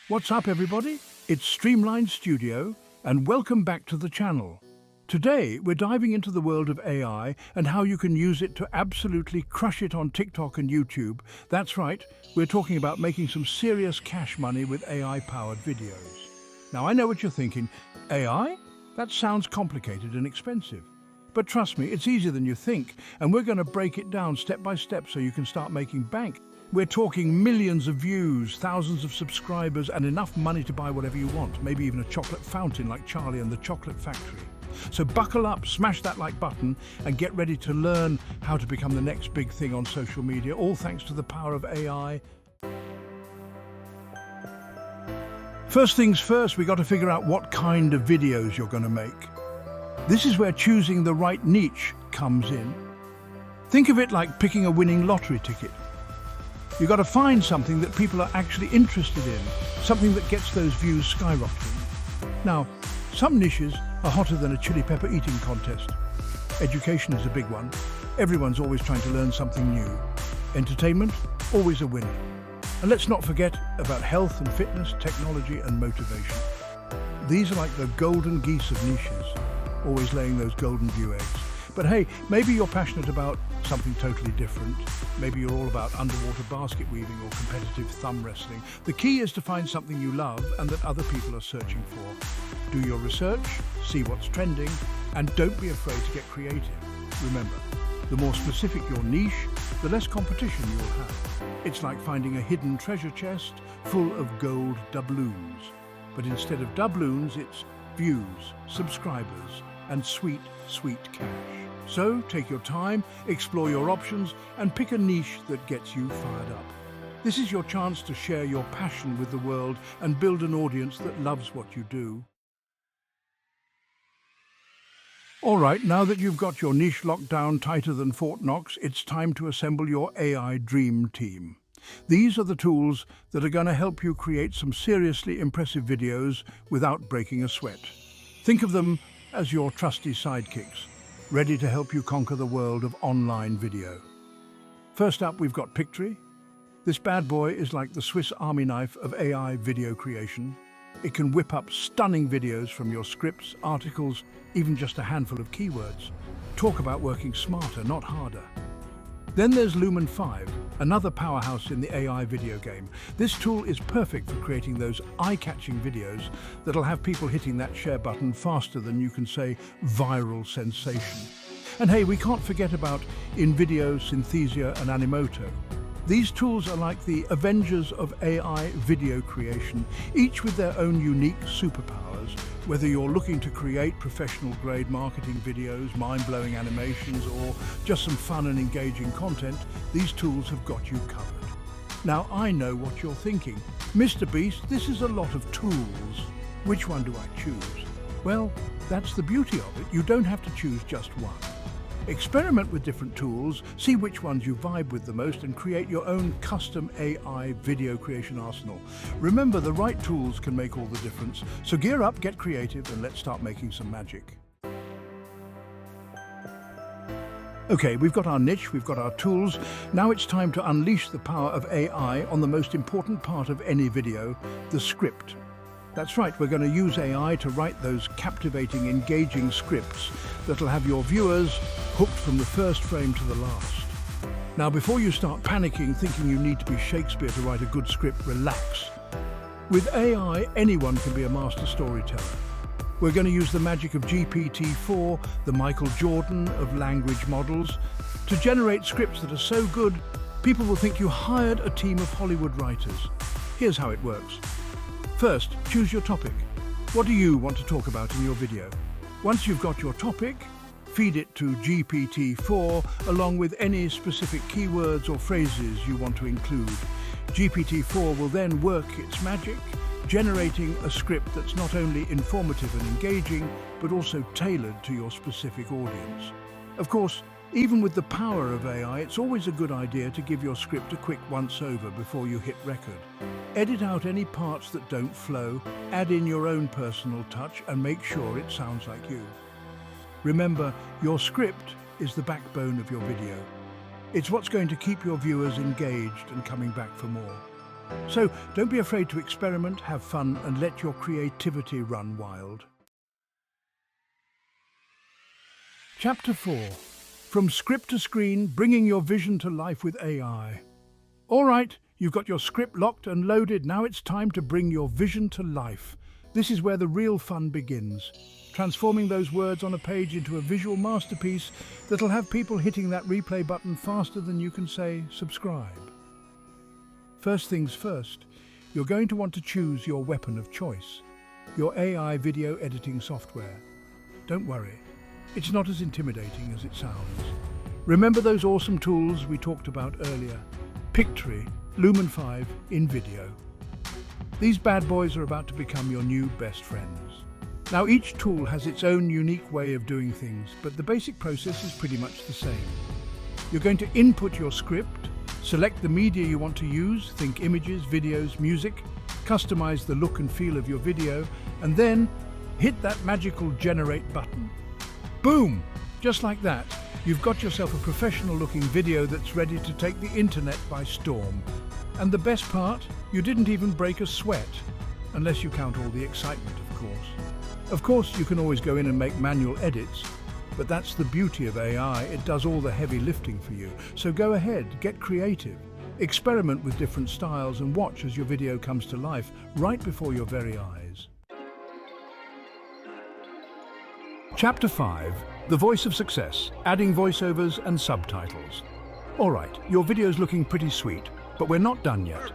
What's up, everybody? It's Streamline Studio, and welcome back to the channel. Today, we're diving into the world of AI and how you can use it to absolutely crush it on TikTok and YouTube. That's right, we're talking about making some serious cash money with AI-powered videos. Now, I know what you're thinking. AI? That sounds complicated and expensive. But trust me, it's easier than you think, and we're going to break it down step by step so you can start making bank. We're talking millions of views, thousands of subscribers, and enough money to buy whatever you want, maybe even a chocolate fountain like Charlie and the Chocolate Factory. So buckle up, smash that like button, and get ready to learn how to become the next big thing on social media, all thanks to the power of AI. First things first, we got to figure out what kind of videos you're going to make. This is where choosing the right niche comes in. Think of it like picking a winning lottery ticket. You've got to find something that people are actually interested in, something that gets those views skyrocketing. Now, some niches are hotter than a chili pepper eating contest. Education is a big one. Everyone's always trying to learn something new. Entertainment, always a winner. And let's not forget about health and fitness, technology and motivation. These are like the golden geese of niches, always laying those golden view eggs. But hey, maybe you're passionate about something totally different. Maybe you're all about underwater basket weaving or competitive thumb wrestling. The key is to find something you love and that other people are searching for. Do your research, see what's trending, and don't be afraid to get creative. Remember, the more specific your niche, the less competition you'll have. It's like finding a hidden treasure chest full of gold doubloons. But instead of doubloons, it's views, subscribers, and sweet, sweet cash. So take your time, explore your options, and pick a niche that gets you fired up. This is your chance to share your passion with the world and build an audience that loves what you do. All right, now that you've got your niche locked down tighter than Fort Knox, it's time to assemble your AI dream team. These are the tools that are going to help you create some seriously impressive videos without breaking a sweat. Think of them as your trusty sidekicks, ready to help you conquer the world of online video. First up, we've got Pictory. This bad boy is like the Swiss Army knife of AI video creation. It can whip up stunning videos from your scripts, articles, even just a handful of keywords. Talk about working smarter, not harder. Then there's Lumen 5, another powerhouse in the AI video game. This tool is perfect for creating those eye-catching videos that'll have people hitting that share button faster than you can say viral sensation. And hey, we can't forget about InVideo, Synthesia and Animoto. These tools are like the Avengers of AI video creation, each with their own unique superpowers. Whether you're looking to create professional-grade marketing videos, mind-blowing animations, or just some fun and engaging content, these tools have got you covered. Now, I know what you're thinking. Mr. Beast, this is a lot of tools. Which one do I choose? Well, that's the beauty of it. You don't have to choose just one. Experiment with different tools, see which ones you vibe with the most, and create your own custom AI video creation arsenal. Remember, the right tools can make all the difference. So gear up, get creative, and let's start making some magic. Okay, we've got our niche, we've got our tools. Now it's time to unleash the power of AI on the most important part of any video, the script. That's right, we're going to use AI to write those captivating, engaging scripts that'll have your viewers hooked from the first frame to the last. Now, before you start panicking, thinking you need to be Shakespeare to write a good script, relax. With AI, anyone can be a master storyteller. We're going to use the magic of GPT-4, the Michael Jordan of language models, to generate scripts that are so good, people will think you hired a team of Hollywood writers. Here's how it works. First, choose your topic. What do you want to talk about in your video? Once you've got your topic, feed it to GPT-4 along with any specific keywords or phrases you want to include. GPT-4 will then work its magic, generating a script that's not only informative and engaging, but also tailored to your specific audience. Of course, even with the power of AI, it's always a good idea to give your script a quick once-over before you hit record. Edit out any parts that don't flow, add in your own personal touch, and make sure it sounds like you. Remember, your script is the backbone of your video. It's what's going to keep your viewers engaged and coming back for more. So don't be afraid to experiment, have fun, and let your creativity run wild. Chapter 4. From script to screen, bringing your vision to life with AI. All right, you've got your script locked and loaded. Now it's time to bring your vision to life. This is where the real fun begins. Transforming those words on a page into a visual masterpiece that'll have people hitting that replay button faster than you can say subscribe. First things first, you're going to want to choose your weapon of choice, your AI video editing software. Don't worry, it's not as intimidating as it sounds. Remember those awesome tools we talked about earlier? Pictory, Lumen 5, InVideo. These bad boys are about to become your new best friends. Now each tool has its own unique way of doing things, but the basic process is pretty much the same. You're going to input your script, select the media you want to use, think images, videos, music, customize the look and feel of your video, and then hit that magical generate button. Boom! Just like that, you've got yourself a professional-looking video that's ready to take the internet by storm. And the best part, you didn't even break a sweat, unless you count all the excitement, of course. Of course, you can always go in and make manual edits, but that's the beauty of AI, it does all the heavy lifting for you. So go ahead, get creative, experiment with different styles and watch as your video comes to life right before your very eyes. Chapter 5. The Voice of Success, adding voiceovers and subtitles. All right, your video's looking pretty sweet, but we're not done yet.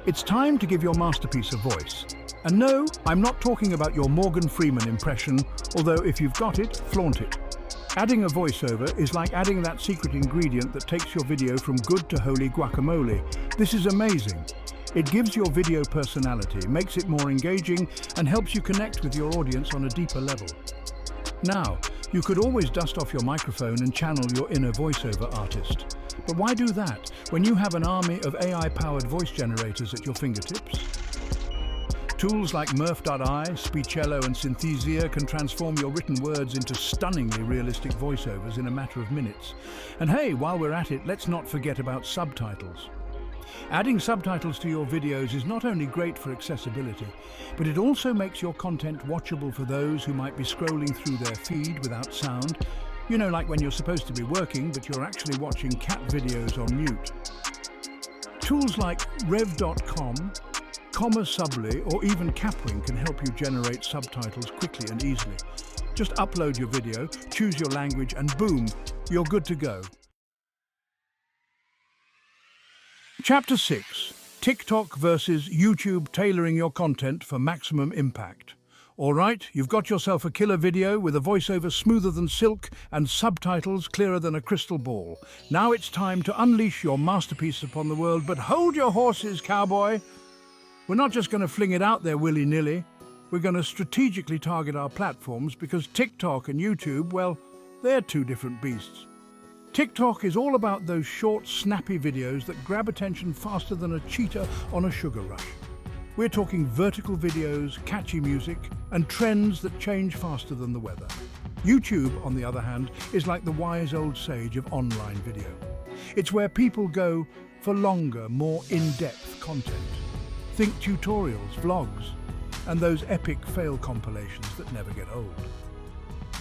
It's time to give your masterpiece a voice. And no, I'm not talking about your Morgan Freeman impression, although if you've got it, flaunt it. Adding a voiceover is like adding that secret ingredient that takes your video from good to holy guacamole. This is amazing. It gives your video personality, makes it more engaging, and helps you connect with your audience on a deeper level. Now, you could always dust off your microphone and channel your inner voiceover artist. But why do that when you have an army of AI-powered voice generators at your fingertips? Tools like Murph.ai, Speechello and Synthesia can transform your written words into stunningly realistic voiceovers in a matter of minutes. And hey, while we're at it, let's not forget about subtitles. Adding subtitles to your videos is not only great for accessibility, but it also makes your content watchable for those who might be scrolling through their feed without sound. You know, like when you're supposed to be working, but you're actually watching cat videos on mute. Tools like Rev.com, Subly, or even Capwing can help you generate subtitles quickly and easily. Just upload your video, choose your language, and boom, you're good to go. Chapter 6. TikTok versus YouTube, tailoring your content for maximum impact. All right, you've got yourself a killer video with a voiceover smoother than silk and subtitles clearer than a crystal ball. Now it's time to unleash your masterpiece upon the world, but hold your horses, cowboy. We're not just going to fling it out there willy-nilly. We're going to strategically target our platforms because TikTok and YouTube, well, they're two different beasts. TikTok is all about those short, snappy videos that grab attention faster than a cheetah on a sugar rush. We're talking vertical videos, catchy music, and trends that change faster than the weather. YouTube, on the other hand, is like the wise old sage of online video. It's where people go for longer, more in-depth content. Think tutorials, vlogs, and those epic fail compilations that never get old.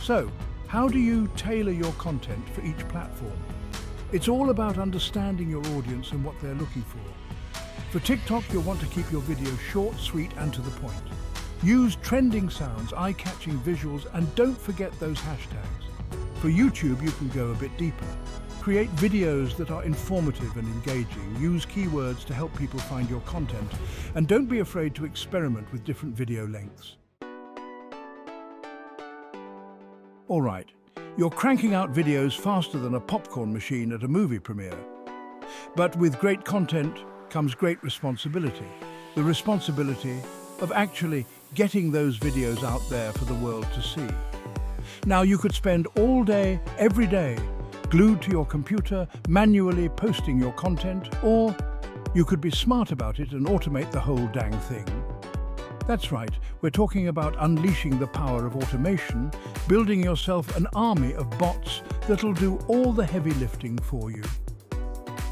So, how do you tailor your content for each platform? It's all about understanding your audience and what they're looking for. For TikTok, you'll want to keep your video short, sweet, and to the point. Use trending sounds, eye-catching visuals, and don't forget those hashtags. For YouTube, you can go a bit deeper. Create videos that are informative and engaging. Use keywords to help people find your content. And don't be afraid to experiment with different video lengths. All right, you're cranking out videos faster than a popcorn machine at a movie premiere. But with great content comes great responsibility. The responsibility of actually getting those videos out there for the world to see. Now, you could spend all day, every day, glued to your computer, manually posting your content, or you could be smart about it and automate the whole dang thing. That's right, we're talking about unleashing the power of automation, building yourself an army of bots that'll do all the heavy lifting for you.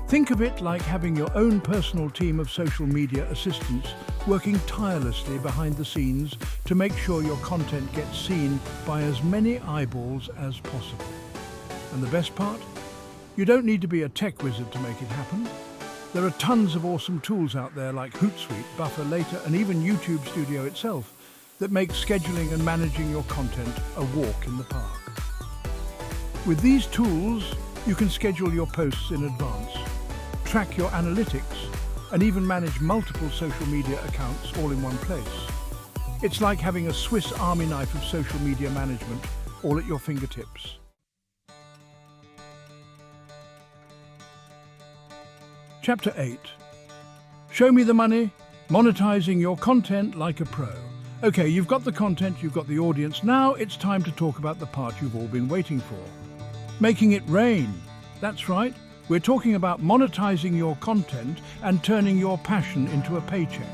Think of it like having your own personal team of social media assistants working tirelessly behind the scenes to make sure your content gets seen by as many eyeballs as possible. And the best part? You don't need to be a tech wizard to make it happen. There are tons of awesome tools out there like Hootsuite, Buffer, Later, and even YouTube Studio itself that make scheduling and managing your content a walk in the park. With these tools, you can schedule your posts in advance, track your analytics, and even manage multiple social media accounts all in one place. It's like having a Swiss Army knife of social media management all at your fingertips. Chapter 8. Show me the money, monetizing your content like a pro. Okay, you've got the content, you've got the audience. Now it's time to talk about the part you've all been waiting for. Making it rain. That's right. We're talking about monetizing your content and turning your passion into a paycheck.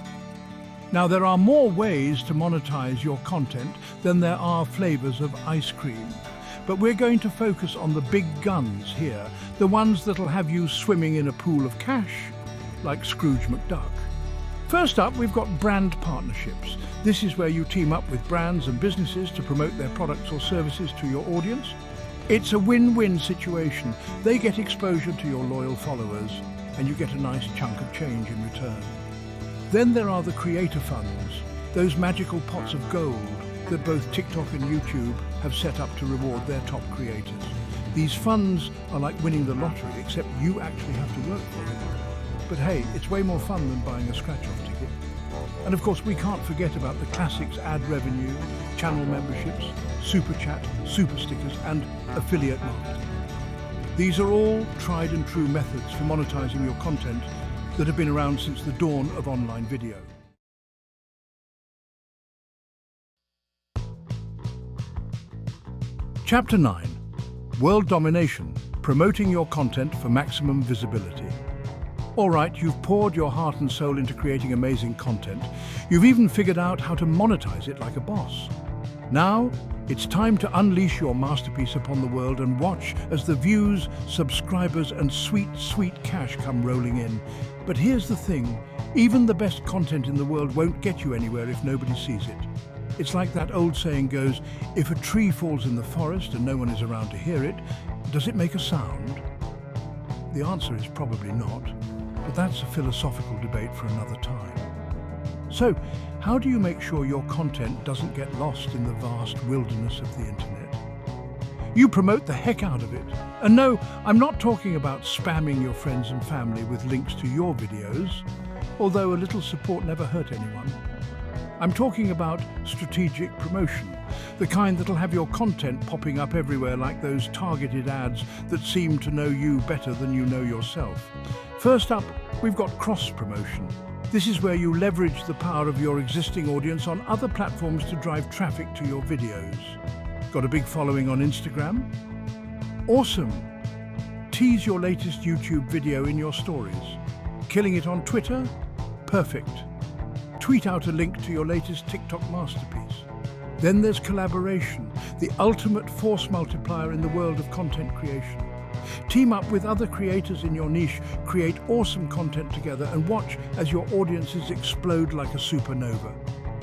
Now, there are more ways to monetize your content than there are flavors of ice cream. But we're going to focus on the big guns here, the ones that'll have you swimming in a pool of cash, like Scrooge McDuck. First up, we've got brand partnerships. This is where you team up with brands and businesses to promote their products or services to your audience. It's a win-win situation. They get exposure to your loyal followers, and you get a nice chunk of change in return. Then there are the creator funds, those magical pots of gold that both TikTok and YouTube have set up to reward their top creators. These funds are like winning the lottery, except you actually have to work for it. But hey, it's way more fun than buying a scratch-off ticket. And of course, we can't forget about the classics: ad revenue, channel memberships, super chat, super stickers, and affiliate marketing. These are all tried and true methods for monetizing your content that have been around since the dawn of online video. Chapter 9. World Domination, promoting your content for maximum visibility. All right, you've poured your heart and soul into creating amazing content. You've even figured out how to monetize it like a boss. Now, it's time to unleash your masterpiece upon the world and watch as the views, subscribers, and sweet, sweet cash come rolling in. But here's the thing, even the best content in the world won't get you anywhere if nobody sees it. It's like that old saying goes, if a tree falls in the forest and no one is around to hear it, does it make a sound? The answer is probably not, but that's a philosophical debate for another time. So, how do you make sure your content doesn't get lost in the vast wilderness of the internet? You promote the heck out of it. And no, I'm not talking about spamming your friends and family with links to your videos, although a little support never hurt anyone. I'm talking about strategic promotion, the kind that'll have your content popping up everywhere like those targeted ads that seem to know you better than you know yourself. First up, we've got cross-promotion. This is where you leverage the power of your existing audience on other platforms to drive traffic to your videos. Got a big following on Instagram? Awesome! Tease your latest YouTube video in your stories. Killing it on Twitter? Perfect. Tweet out a link to your latest TikTok masterpiece. Then there's collaboration, the ultimate force multiplier in the world of content creation. Team up with other creators in your niche, create awesome content together, and watch as your audiences explode like a supernova.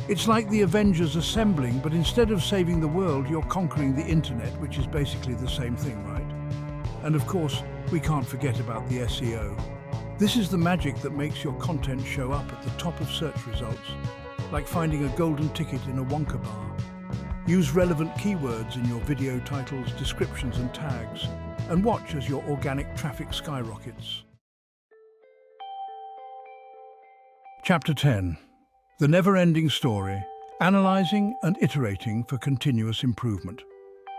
It's like the Avengers assembling, but instead of saving the world, you're conquering the internet, which is basically the same thing, right? And of course, we can't forget about the SEO. This is the magic that makes your content show up at the top of search results, like finding a golden ticket in a Wonka bar. Use relevant keywords in your video titles, descriptions, and tags, and watch as your organic traffic skyrockets. Chapter 10. The never-ending story, analyzing and iterating for continuous improvement.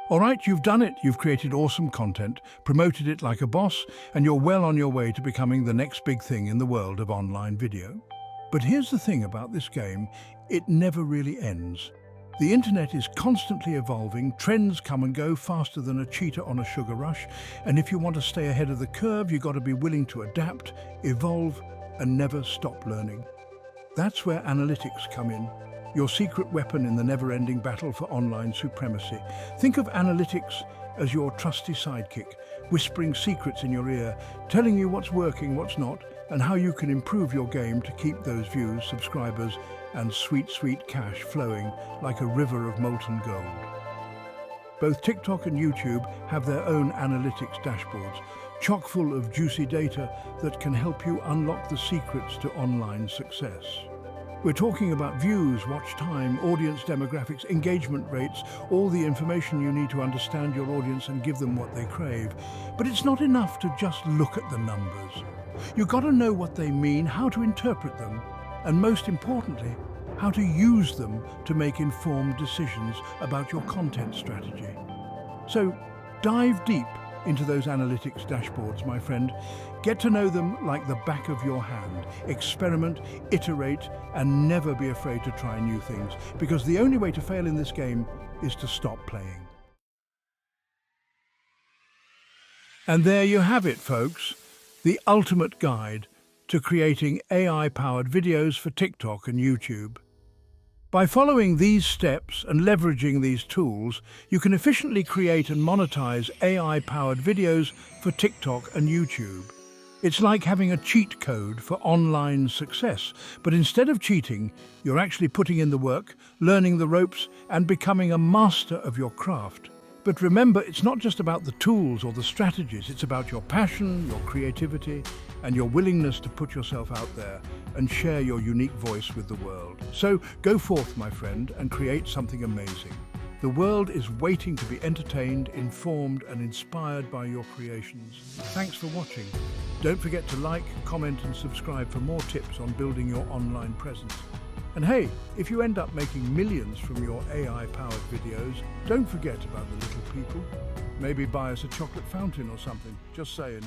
All right, you've done it. You've created awesome content, promoted it like a boss, and you're well on your way to becoming the next big thing in the world of online video. But here's the thing about this game, it never really ends. The internet is constantly evolving, trends come and go faster than a cheetah on a sugar rush, and if you want to stay ahead of the curve, you've got to be willing to adapt, evolve, and never stop learning. That's where analytics come in, your secret weapon in the never-ending battle for online supremacy. Think of analytics as your trusty sidekick, whispering secrets in your ear, telling you what's working, what's not, and how you can improve your game to keep those views, subscribers, and sweet, sweet cash flowing like a river of molten gold. Both TikTok and YouTube have their own analytics dashboards, chock full of juicy data that can help you unlock the secrets to online success. We're talking about views, watch time, audience demographics, engagement rates, all the information you need to understand your audience and give them what they crave. But it's not enough to just look at the numbers. You've got to know what they mean, how to interpret them, and most importantly, how to use them to make informed decisions about your content strategy. So dive deep into those analytics dashboards, my friend. Get to know them like the back of your hand. Experiment, iterate, and never be afraid to try new things, because the only way to fail in this game is to stop playing. And there you have it, folks. The ultimate guide to creating AI-powered videos for TikTok and YouTube. By following these steps and leveraging these tools, you can efficiently create and monetize AI-powered videos for TikTok and YouTube. It's like having a cheat code for online success, but instead of cheating, you're actually putting in the work, learning the ropes, and becoming a master of your craft. But remember, it's not just about the tools or the strategies, it's about your passion, your creativity, and your willingness to put yourself out there and share your unique voice with the world. So go forth, my friend, and create something amazing. The world is waiting to be entertained, informed, and inspired by your creations. Thanks for watching. Don't forget to like, comment, and subscribe for more tips on building your online presence. And hey, if you end up making millions from your AI-powered videos, don't forget about the little people. Maybe buy us a chocolate fountain or something, just saying.